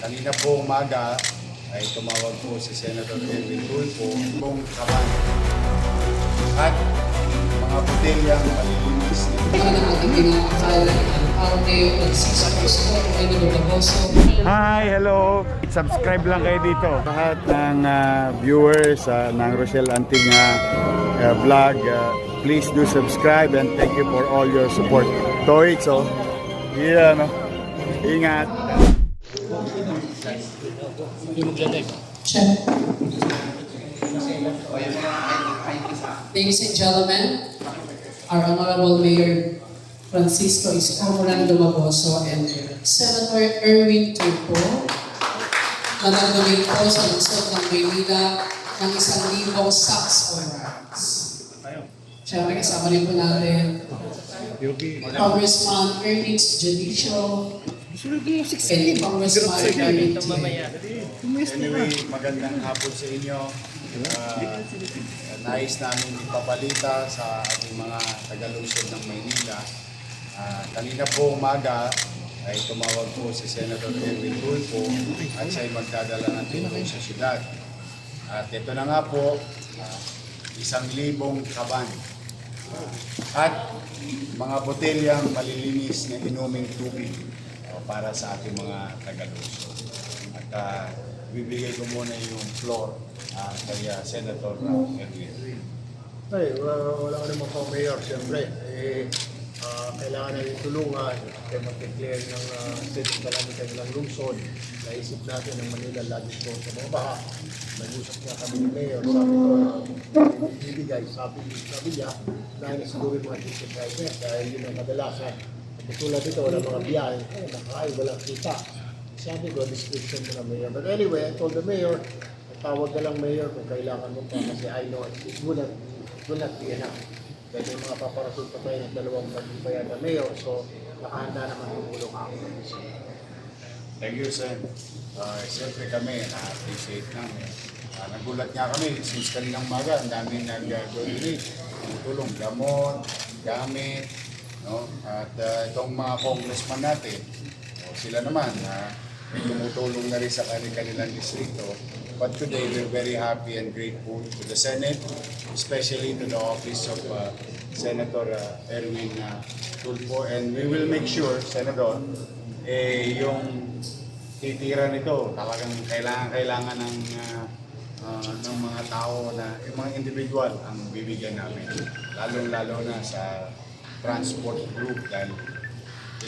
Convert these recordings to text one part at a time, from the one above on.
Kanina po umaga ay tumawag po si Senator Edwin Tulfo kung kaban at mga botelyang malilinis na Hi, hello! Subscribe lang kayo dito. Lahat ng viewers ng Rochelle Antigua vlog, please do subscribe and thank you for all your support. Toits, oh. Yeah, no? Ingat! Ladies and gentlemen, our Honorable Mayor Francisco Isko Morando Maboso and Senator Erwin Tulfo nagagawin po sa lungsod ng Maynila ng 1,000 sacks of rice. Siyempre kasama rin po natin Congressman Ernest Judicial and Congressman Ernest. Anyway, magandang hapon sa inyo. Nais namin ipabalita sa ating mga taga-lungsod ng Maynila. Kanina po umaga ay tumawag po si Senator Edwin Tulfo at siya'y magdadala ng tulong sa syudad. At ito na nga po, 1,000 kaban at mga botelyang malilinis na inuming tubig para sa ating mga taga-lungsod. At bibigay ko muna yung floor kay Senator Edwin. Ay, wala ka naman po, Mayor, siyempre. Kailangan na tulungan kaya mag-declare ng state of calamity ng lungsod. Naisip natin ng Manila lagi po sa mga baha. Nag-usap nga kami ni Mayor, sabi ko, ibigay, sabi niya, dahil na siguro yung mga ticket driver, dahil yun ang kadalasan. Katulad dito, wala mga biyahe, nakakain, walang kita. Sabi ko, description mo na Mayor. But anyway, I told the Mayor, tawag ka lang Mayor kung kailangan mo pa kasi I know it will not be enough. Dahil may mga paparating pa tayo ng 2 bagong bayan na Mayor, so nakahanda naman tumulong ako. Thank you, Sen. Siyempre kami, na-appreciate namin. Nagulat nga kami, since kaninang umaga, ang daming nag-donate, tulong, gamot, gamit, no? At itong mga congressman natin, sila naman, tumutulong na rin sa kanilang distrito. But today, we're very happy and grateful to the Senate, especially to the office of Senator Erwin Tulfo. And we will make sure, Senator, yung titira nito, talagang kailangan ng mga tao, yung mga individual ang bibigyan namin. Lalong-lalo na sa transport group dahil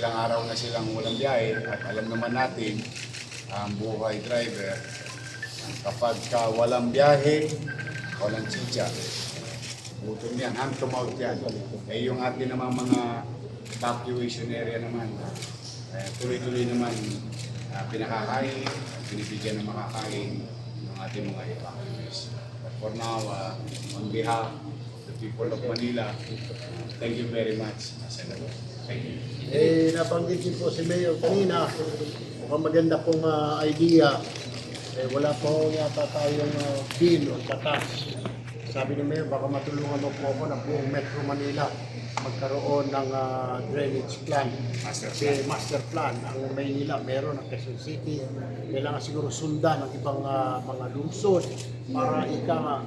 ilang araw na silang walang biyahe at alam naman natin ang buhay driver. Kapag walang biyahe, walang chicha, gutom yan, hand to mouth yan. Yung atin naman mga evacuation area naman, tuloy-tuloy naman pinakakain, binibigyan ng makakain ng ating mga evacuees. But for now, on behalf of the people of Manila, thank you very much, Senator. Thank you. Nabanggit din po si Mayor kanina, mukhang maganda pong idea. Wala po yata tayong bill o batas. Sabi ni Mayor, baka matulungan mo po ako ng buong Metro Manila magkaroon ng drainage plan. Master plan. Ang Maynila meron ng Quezon City. Kailangan siguro sundan ng ibang mga lungsod para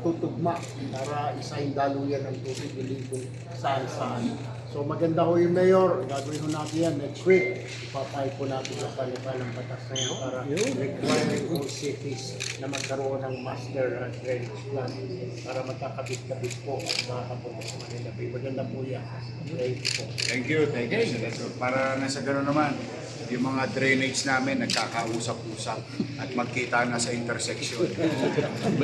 tutugma, para isahin daluyan ng tubig hindi kung saan-saan. So maganda ho yung Mayor, gagawin ho natin yan next week. Ipapay po natin sa palipalang batas na yan para requiring all cities na magkaroon ng master drainage plan para magkakabit-kabit po at makakapunta sa Manila. Maganda po yan. Thank you, Senator. Para nasa gano'n naman, yung mga drainage namin nagkakausap-usap at magkita na sa intersection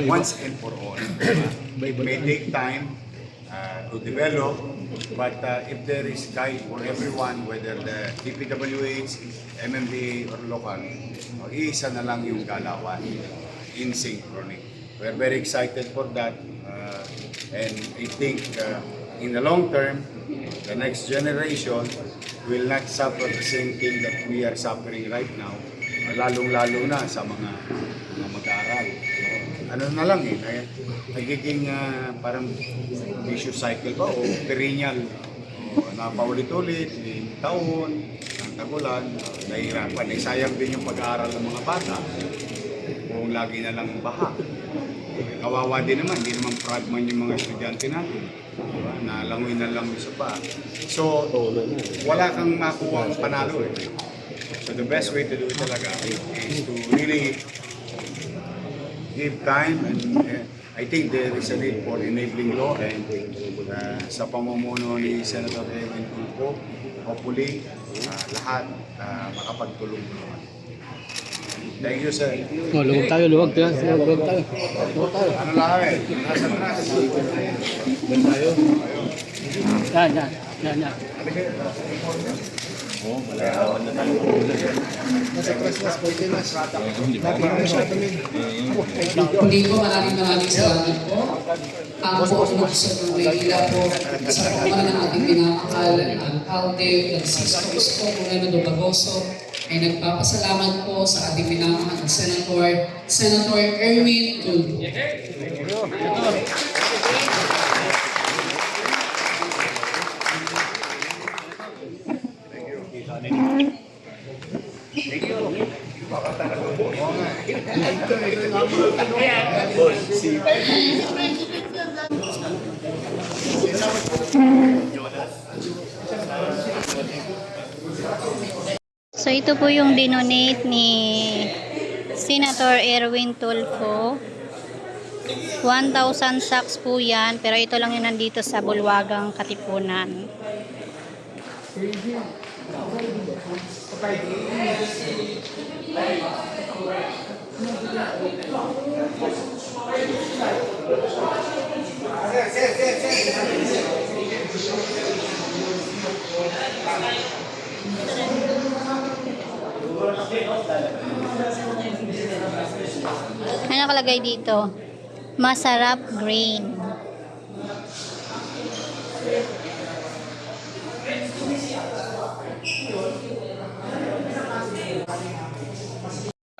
once and for all. It may take time to develop, but if there is guide for everyone, whether the DPWH, MMDA, or local, isa na lang yung galawan in synchrony. We're very excited for that, and I think in the long term, the next generation will not suffer the same thing that we are suffering right now, lalong-lalo na sa mga mag-aaral. Ano na lang nagiging parang vicious cycle ba o perennial, na paulit-ulit, taon, ng tagulan, nahihirapan. Sayang din yung pag-aaral ng mga bata kung lagi na lang baha. Kawawa din naman, hindi naman proud man yung mga estudyante natin. Diba? Nalangoy na lang isa pa. So, wala kang makuha ang panalo eh. So the best way to do it talaga is to really give time, and I think there is a need for enabling law, and sa pamumuno ni Senator Erwin Tulfo, hopefully lahat makapagtulong naman. Thank you, sir. Oh, luwag tayo. Luwag tayo. Ano lang eh? Nasa taas. Yan. Muli po, maraming salamat po. Ang po ng Lungsod ng Maynila po sa pagmamahal ng ating pinakakal, ang Alde Francisco Isko Moreno Dumagoso, ay nagpapasalamat po sa ating pinakakal na Senator Erwin Tulfo. So ito po yung dinonate ni Senator Erwin Tulfo. 1,000 sacks po yan, pero ito lang yung nandito sa Bulwagang Katipunan. Ano nakalagay dito? Masarap grain.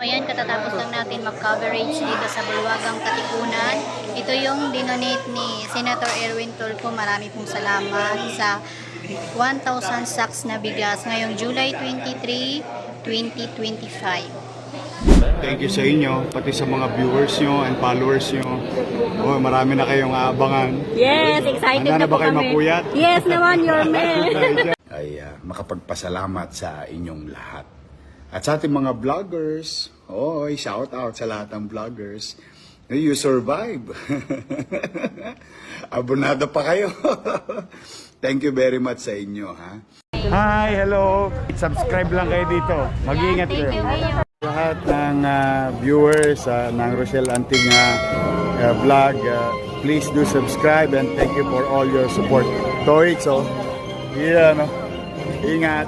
Ayan, katatapos lang natin mag-coverage dito sa Bulwagang Katipunan. Ito yung dinonate ni Senator Erwin Tulfo. Marami pong salamat sa 1,000 sacks na bigas ngayong July 23, 2025. Thank you sa inyo, pati sa mga viewers nyo and followers nyo. Oh, marami na kayong aabangan. Yes, excited Handa na na po ba kayo kami. mapuyat? Yes naman, your man. Ay makapagpasalamat sa inyong lahat. At sa ating mga vloggers, shout out sa lahat ng vloggers. You survive. Abonado pa kayo. Thank you very much sa inyo, ha? Hi, hello. Subscribe lang kayo dito. Mag-iingat kayo. Lahat ng viewers ng Rochelle Antigua vlog, please do subscribe and thank you for all your support. Toits, yeah, no? Ingat.